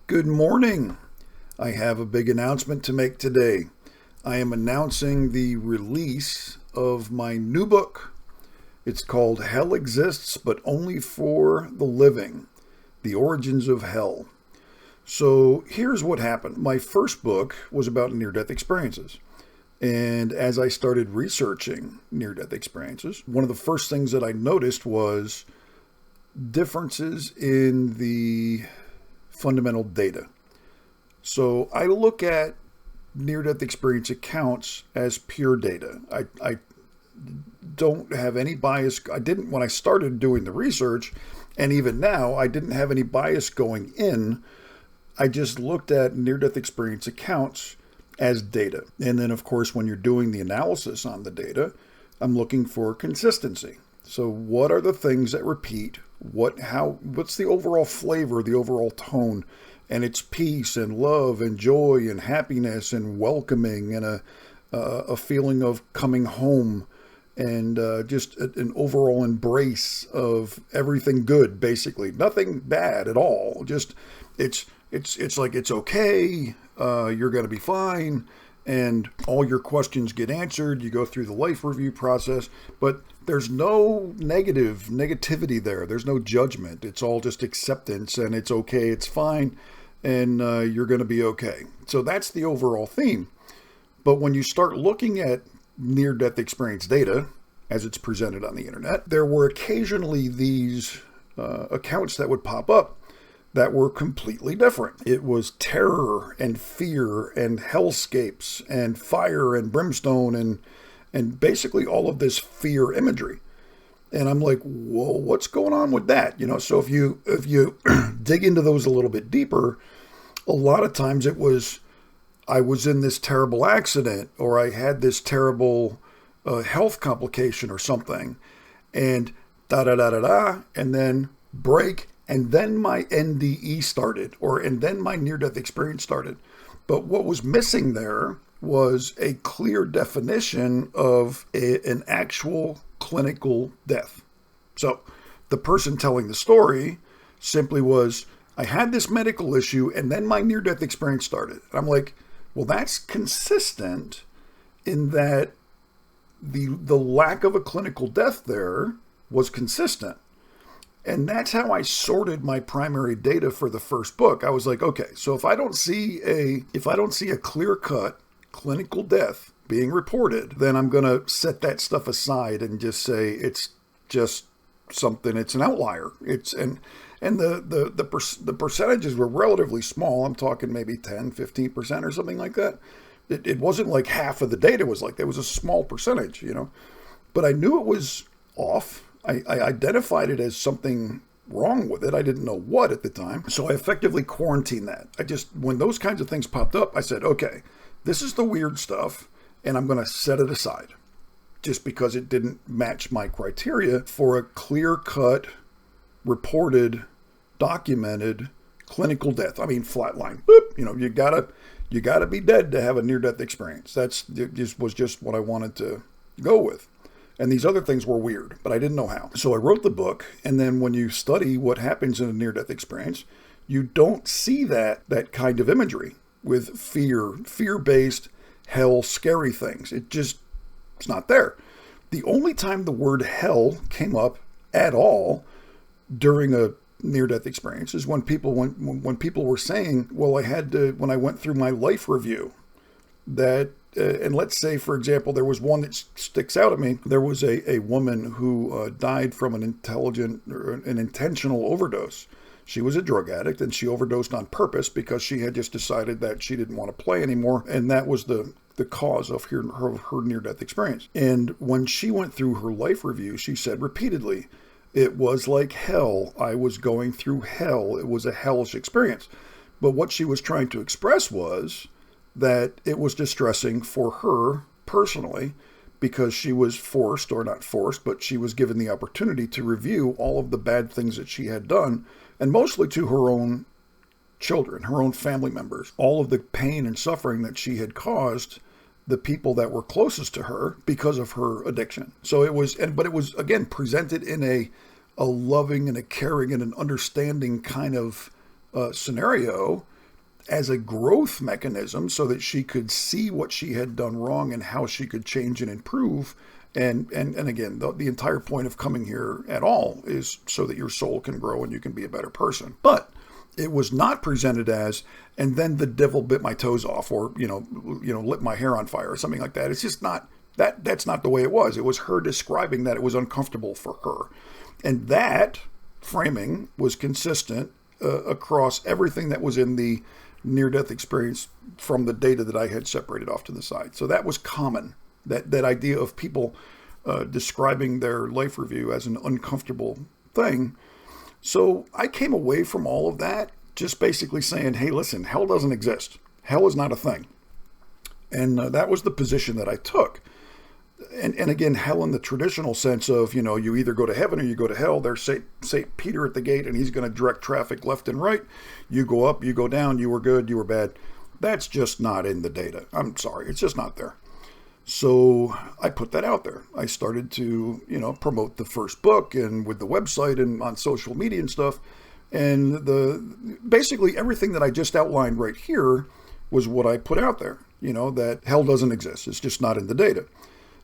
Good morning. I have a big announcement to make today. I am announcing the release of my new book. It's called Hell Exists, but Only for the Living, The Origins of Hell. So here's what happened. My first book was about near-death experiences. And as I started researching near-death experiences, one of the first things that I noticed was differences in the fundamental data. So I look at near-death experience accounts as pure data. I don't have any bias. I didn't when I started doing the research, and even now, I didn't have any bias going in. I just looked at near-death experience accounts as data. And then, of course, when you're doing the analysis on the data, I'm looking for consistency. So what are the things that repeat? What's the overall flavor, the overall tone? And it's peace and love and joy and happiness and welcoming and a feeling of coming home and just an overall embrace of everything good, basically. Nothing bad at all. Just it's like it's okay. You're going to be fine. And all your questions get answered. You go through the life review process, but there's no negativity there. There's no judgment. It's all just acceptance, and it's okay. It's fine, and you're going to be okay. So that's the overall theme. But when you start looking at near-death experience data, as it's presented on the internet, there were occasionally these accounts that would pop up that were completely different. It was terror and fear and hellscapes and fire and brimstone and basically all of this fear imagery. And I'm like, whoa, what's going on with that? So if you dig into those a little bit deeper, a lot of times it was, I was in this terrible accident, or I had this terrible health complication or something, and da-da-da-da-da, and then break, and then my NDE started, and then my near-death experience started. But what was missing there was a clear definition of an actual clinical death. So the person telling the story simply was, I had this medical issue, and then my near-death experience started. And I'm like, well, that's consistent in that the lack of a clinical death there was consistent. And that's how I sorted my primary data for the first book. I was like, okay, so if I don't see a clear-cut clinical death being reported, then I'm going to set that stuff aside and just say it's just something. It's an outlier. And the percentages were relatively small. I'm talking maybe 10, 15% or something like that. It wasn't like half of the data was like that. It was a small percentage, But I knew it was off. I identified it as something wrong with it. I didn't know what at the time. So I effectively quarantined that. When those kinds of things popped up, I said, okay, this is the weird stuff, and I'm going to set it aside just because it didn't match my criteria for a clear-cut, reported, documented clinical death. I mean, flatline. Boop. You gotta be dead to have a near-death experience. Was just what I wanted to go with. And these other things were weird, but I didn't know how. So I wrote the book, and then when you study what happens in a near-death experience, you don't see that kind of imagery with fear-based, hell, scary things. It's not there. The only time the word hell came up at all during a near-death experience is when people were saying, well, I had to, when I went through my life review, that and let's say, for example, there was one that sticks out at me. There was a woman who died from an intentional overdose. She was a drug addict, and she overdosed on purpose because she had just decided that she didn't want to play anymore, and that was the cause of her near-death experience. And when she went through her life review, she said repeatedly, it was like hell. I was going through hell. It was a hellish experience. But what she was trying to express was that it was distressing for her personally because she was forced, or not forced, but she was given the opportunity to review all of the bad things that she had done, and mostly to her own children, her own family members, all of the pain and suffering that she had caused the people that were closest to her because of her addiction. So it was, but it was, again, presented in a loving and a caring and an understanding kind of scenario as a growth mechanism so that she could see what she had done wrong and how she could change and improve. And again, the entire point of coming here at all is so that your soul can grow and you can be a better person. But it was not presented as, and then the devil bit my toes off, or lit my hair on fire or something like that. It's just not that. That's not the way it was. It was her describing that it was uncomfortable for her, and that framing was consistent across everything that was in the near-death experience from the data that I had separated off to the side. So that was common. That idea of people describing their life review as an uncomfortable thing. So I came away from all of that just basically saying, hey, listen, hell doesn't exist. Hell is not a thing. And that was the position that I took. And again, hell in the traditional sense of, you either go to heaven or you go to hell. There's St. Peter at the gate, and he's going to direct traffic left and right. You go up, you go down, you were good, you were bad. That's just not in the data. I'm sorry, it's just not there. So I put that out there. I started to, promote the first book and with the website and on social media and stuff. And basically everything that I just outlined right here was what I put out there, that hell doesn't exist. It's just not in the data.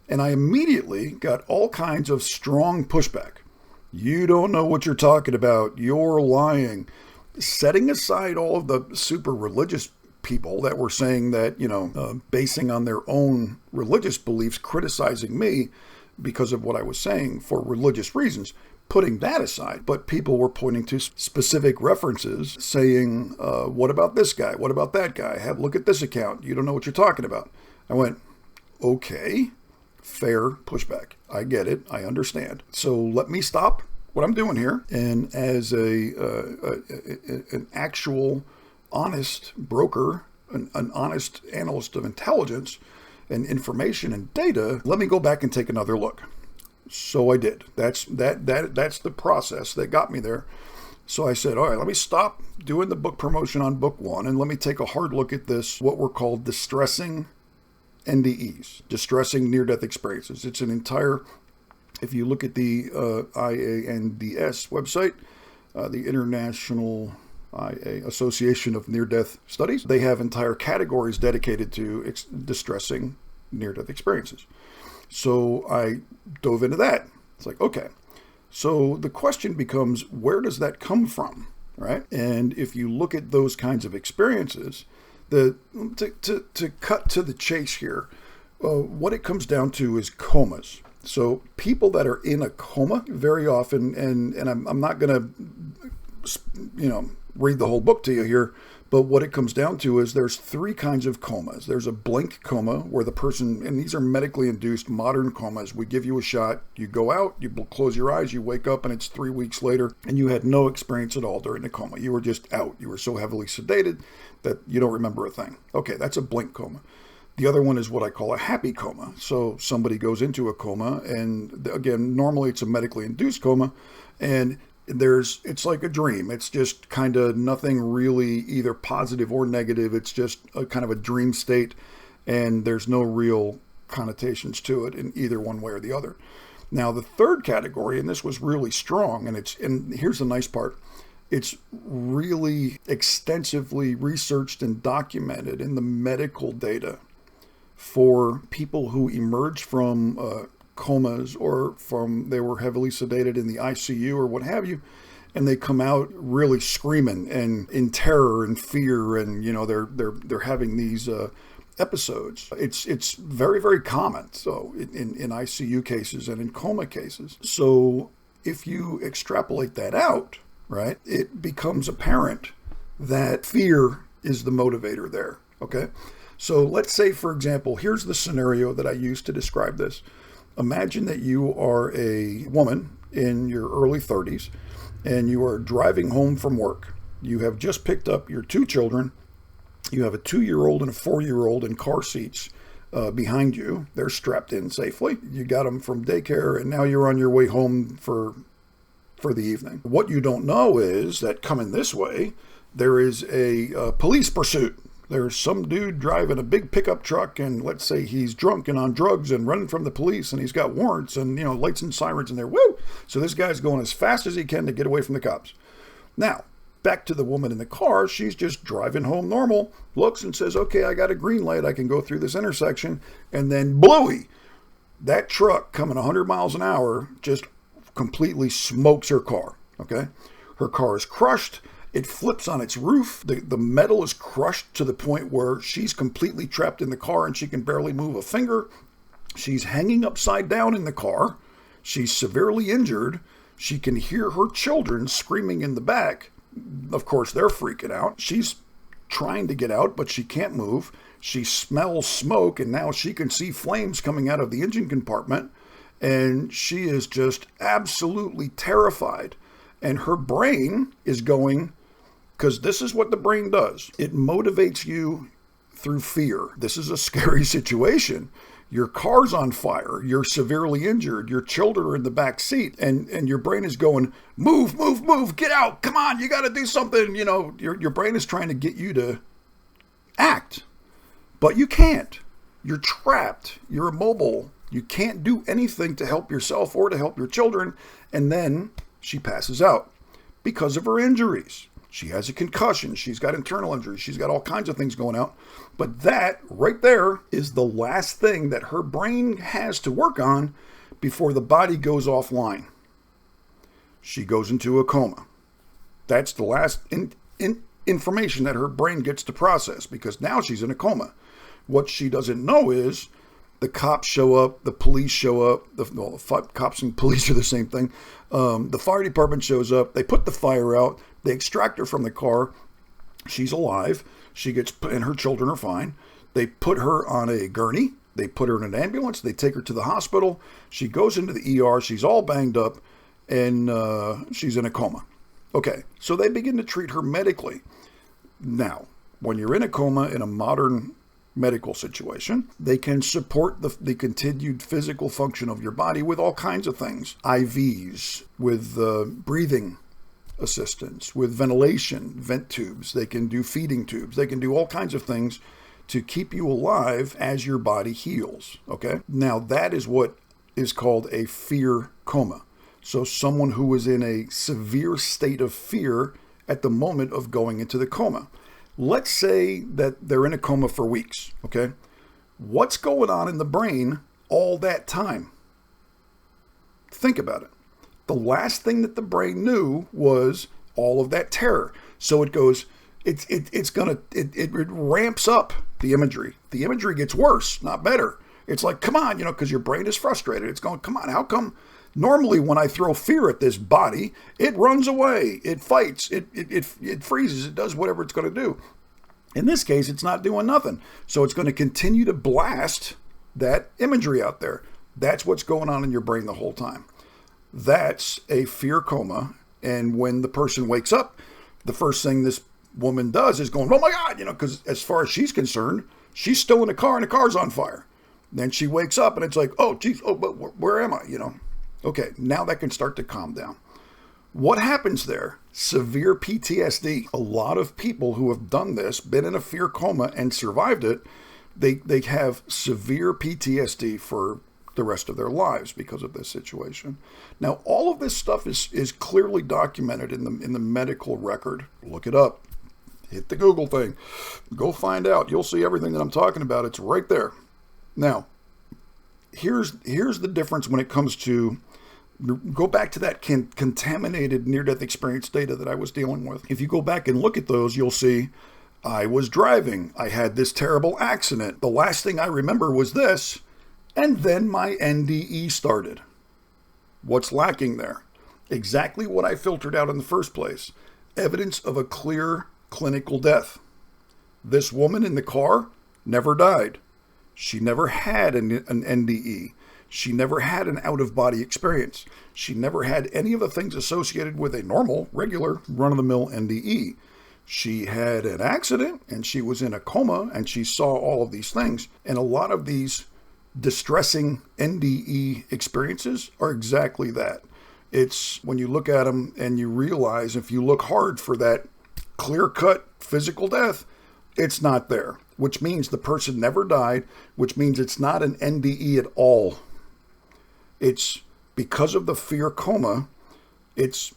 And I immediately got all kinds of strong pushback. You don't know what you're talking about. You're lying. Setting aside all of the super religious people that were saying that, basing on their own religious beliefs, criticizing me because of what I was saying for religious reasons, putting that aside. But people were pointing to specific references saying, what about this guy? What about that guy? Look at this account. You don't know what you're talking about. I went, okay, fair pushback. I get it. I understand. So let me stop what I'm doing here. And as an actual honest broker, an honest analyst of intelligence and information and data, let me go back and take another look. So I did. That's the process that got me there. So I said, all right, let me stop doing the book promotion on book one and let me take a hard look at this, what were called distressing NDEs, distressing near-death experiences. It's an entire, if you look at the IANDS website, the International Association of Near-Death Studies, they have entire categories dedicated to distressing near-death experiences. So I dove into that. It's like, okay, so the question becomes, where does that come from, right? And if you look at those kinds of experiences, to cut to the chase here, what it comes down to is comas. So people that are in a coma very often, and I'm not going to, read the whole book to you here, but what it comes down to is there's three kinds of comas. There's a blink coma where the person, and these are medically induced modern comas. We give you a shot, you go out, you close your eyes, you wake up, and it's 3 weeks later, and you had no experience at all during the coma. You were just out. You were so heavily sedated that you don't remember a thing. Okay, that's a blink coma. The other one is what I call a happy coma. So somebody goes into a coma, and again, normally it's a medically induced coma, and it's like a dream. It's just kind of nothing really either positive or negative. It's just a kind of a dream state, and there's no real connotations to it in either one way or the other. Now, the third category, and this was really strong, and here's the nice part, it's really extensively researched and documented in the medical data for people who emerged from comas or they were heavily sedated in the ICU or what have you, and they come out really screaming and in terror and fear, and they're having these episodes. It's very, very common. So in ICU cases and in coma cases. So if you extrapolate that out, right, it becomes apparent that fear is the motivator there. Okay. So let's say, for example, here's the scenario that I use to describe this. Imagine that you are a woman in your early 30s and you are driving home from work. You have just picked up your two children. You have a 2-year-old and a 4-year-old in car seats behind you. They're strapped in safely. You got them from daycare, and now you're on your way home for the evening. What you don't know is that coming this way, there is a police pursuit. There's some dude driving a big pickup truck, and let's say he's drunk and on drugs and running from the police, and he's got warrants and, lights and sirens in there. Woo! So this guy's going as fast as he can to get away from the cops. Now, back to the woman in the car, she's just driving home normal, looks and says, okay, I got a green light, I can go through this intersection, and then bluey, that truck coming 100 miles an hour just completely smokes her car, okay? Her car is crushed, it flips on its roof, the metal is crushed to the point where she's completely trapped in the car and she can barely move a finger. She's hanging upside down in the car, she's severely injured, she can hear her children screaming in the back. Of course, they're freaking out. She's trying to get out, but she can't move. She smells smoke, and now she can see flames coming out of the engine compartment, and she is just absolutely terrified. And her brain is going, because this is what the brain does. It motivates you through fear. This is a scary situation. Your car's on fire, you're severely injured, your children are in the back seat, and your brain is going, move, move, move, get out, come on, you got to do something. You know, your brain is trying to get you to act, but you can't. You're trapped, you're immobile, you can't do anything to help yourself or to help your children, and then she passes out because of her injuries. She has a concussion. She's got internal injuries. She's got all kinds of things going out. But that right there is the last thing that her brain has to work on before the body goes offline. She goes into a coma. That's the last information that her brain gets to process, because now she's in a coma. What she doesn't know is the cops show up, the police show up. The cops and police are the same thing. The fire department shows up. They put the fire out. They extract her from the car. She's alive. She gets, and her children are fine. They put her on a gurney. They put her in an ambulance. They take her to the hospital. She goes into the ER. She's all banged up, and she's in a coma. Okay, so they begin to treat her medically. Now, when you're in a coma in a modern medical situation, they can support the continued physical function of your body with all kinds of things. IVs, with breathing assistance, with ventilation, vent tubes. They can do feeding tubes. They can do all kinds of things to keep you alive as your body heals. Okay? Now, that is what is called a fear coma. So someone who is in a severe state of fear at the moment of going into the coma. Let's say that they're in a coma for weeks, okay? What's going on in the brain all that time? Think about it. The last thing that the brain knew was all of that terror. So it goes, it ramps up the imagery. The imagery gets worse, not better. It's like, come on, because your brain is frustrated. It's going, come on, how come? Normally, when I throw fear at this body, it runs away, it fights, it freezes, it does whatever it's going to do. In this case, it's not doing nothing. So it's going to continue to blast that imagery out there. That's what's going on in your brain the whole time. That's a fear coma. And when the person wakes up, the first thing this woman does is going, oh my God, because as far as she's concerned, she's still in a car and the car's on fire. Then she wakes up and it's like, oh, geez, oh, but where am I, Okay, now that can start to calm down. What happens there? Severe PTSD. A lot of people who have done this, been in a fear coma and survived it, they have severe PTSD for the rest of their lives because of this situation. Now, all of this stuff is clearly documented in the medical record. Look it up. Hit the Google thing. Go find out. You'll see everything that I'm talking about. It's right there. Now, here's the difference when it comes to, go back to that contaminated near-death experience data that I was dealing with. If you go back and look at those, you'll see I was driving. I had this terrible accident. The last thing I remember was this, and then my NDE started. What's lacking there? Exactly what I filtered out in the first place. Evidence of a clear clinical death. This woman in the car never died. She never had an NDE. She never had an out-of-body experience. She never had any of the things associated with a normal, regular, run-of-the-mill NDE. She had an accident, and she was in a coma, and she saw all of these things. And a lot of these distressing NDE experiences are exactly that. It's when you look at them and you realize, if you look hard for that clear-cut physical death, it's not there, which means the person never died, which means it's not an NDE at all. It's because of the fear coma, it's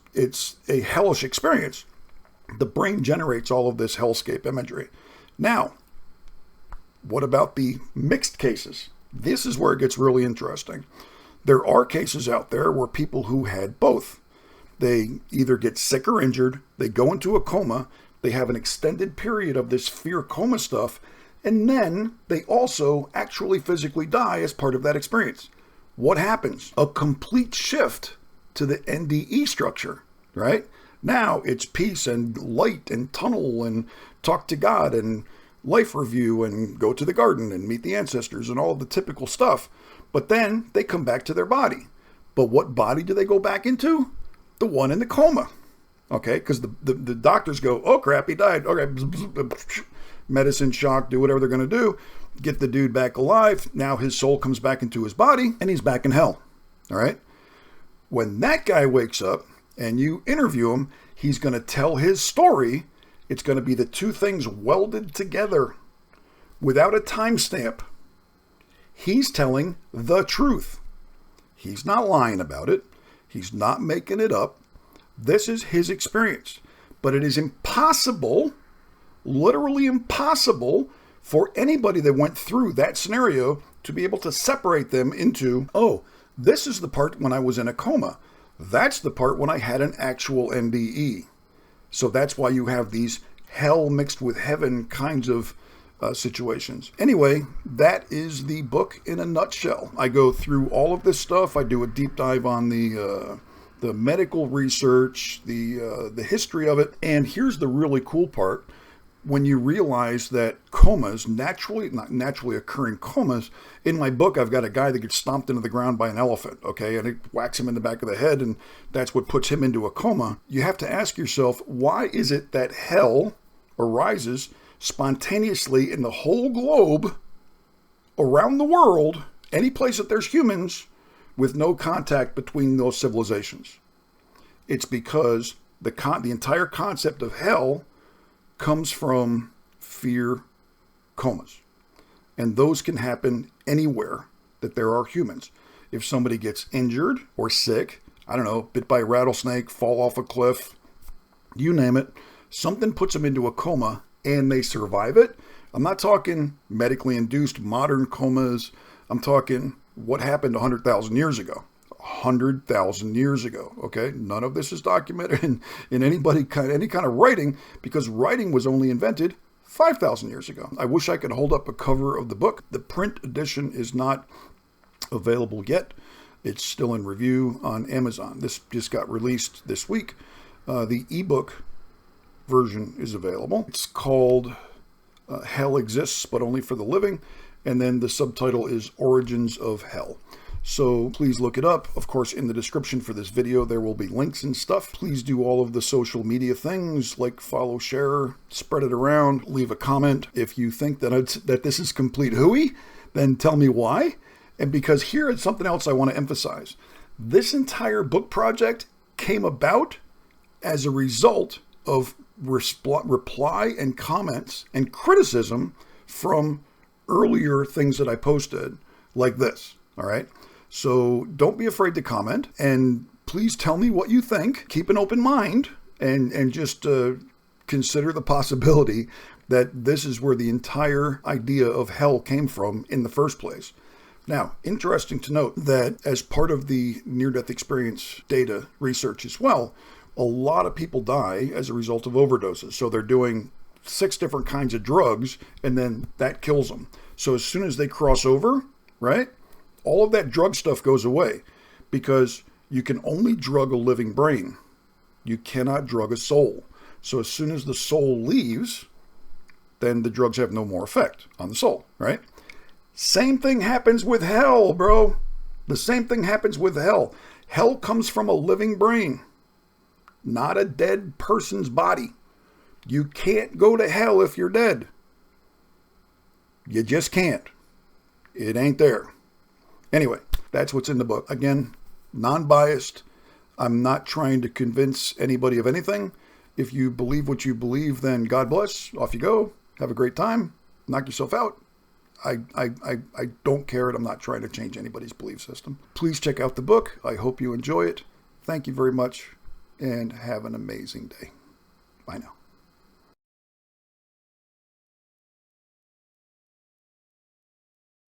a hellish experience. The brain generates all of this hellscape imagery. Now, what about the mixed cases? This is where it gets really interesting. There are cases out there where people who had both, they either get sick or injured, they go into a coma, they have an extended period of this fear coma stuff, and then they also actually physically die as part of that experience. What happens? A complete shift to the NDE structure, right? Now it's peace and light and tunnel and talk to God and life review and go to the garden and meet the ancestors and all the typical stuff. But then they come back to their body. But what body do they go back into? The one in the coma. Okay, because the doctors go, oh crap, he died. Okay, medicine, shock, do whatever they're going to do. Get the dude back alive. Now his soul comes back into his body and he's back in hell. All right? When that guy wakes up and you interview him, he's going to tell his story. It's going to be the two things welded together without a timestamp. He's telling the truth. He's not lying about it. He's not making it up. This is his experience. But it is impossible, literally impossible, for anybody that went through that scenario to be able to separate them into, oh, this is the part when I was in a coma. That's the part when I had an actual NDE. So that's why you have these hell mixed with heaven kinds of situations. Anyway, that is the book in a nutshell. I go through all of this stuff. I do a deep dive on the medical research, the history of it. And here's the really cool part. When you realize that comas, not naturally occurring comas, in my book, I've got a guy that gets stomped into the ground by an elephant, okay, and it whacks him in the back of the head, and that's what puts him into a coma. You have to ask yourself, why is it that hell arises spontaneously in the whole globe, around the world, any place that there's humans, with no contact between those civilizations? It's because the entire concept of hell comes from fear comas. And those can happen anywhere that there are humans. If somebody gets injured or sick, I don't know, bit by a rattlesnake, fall off a cliff, you name it, something puts them into a coma and they survive it. I'm not talking medically induced modern comas. I'm talking what happened 100,000 years ago. 100,000 years ago, okay? None of this is documented in any kind of writing, because writing was only invented 5,000 years ago. I wish I could hold up a cover of the book. The print edition is not available yet. It's still in review on Amazon. This just got released this week. The ebook version is available. It's called Hell Exists, but Only for the Living. And then the subtitle is Origins of Hell. So please look it up. Of course, in the description for this video, there will be links and stuff. Please do all of the social media things, like, follow, share, spread it around, leave a comment. If you think that this is complete hooey, then tell me why. And because here is something else I want to emphasize. This entire book project came about as a result of reply and comments and criticism from earlier things that I posted, like this, all right? So don't be afraid to comment, and please tell me what you think. Keep an open mind, and just consider the possibility that this is where the entire idea of hell came from in the first place. Now, interesting to note that as part of the near-death experience data research as well, a lot of people die as a result of overdoses. So they're doing 6 different kinds of drugs, and then that kills them. So as soon as they cross over, right, all of that drug stuff goes away, because you can only drug a living brain. You cannot drug a soul. So as soon as the soul leaves, then the drugs have no more effect on the soul, right? Same thing happens with hell, bro. The same thing happens with hell. Hell comes from a living brain, not a dead person's body. You can't go to hell if you're dead. You just can't. It ain't there. Anyway, that's what's in the book. Again, non-biased. I'm not trying to convince anybody of anything. If you believe what you believe, then God bless. Off you go. Have a great time. Knock yourself out. I don't care, and I'm not trying to change anybody's belief system. Please check out the book. I hope you enjoy it. Thank you very much, and have an amazing day. Bye now.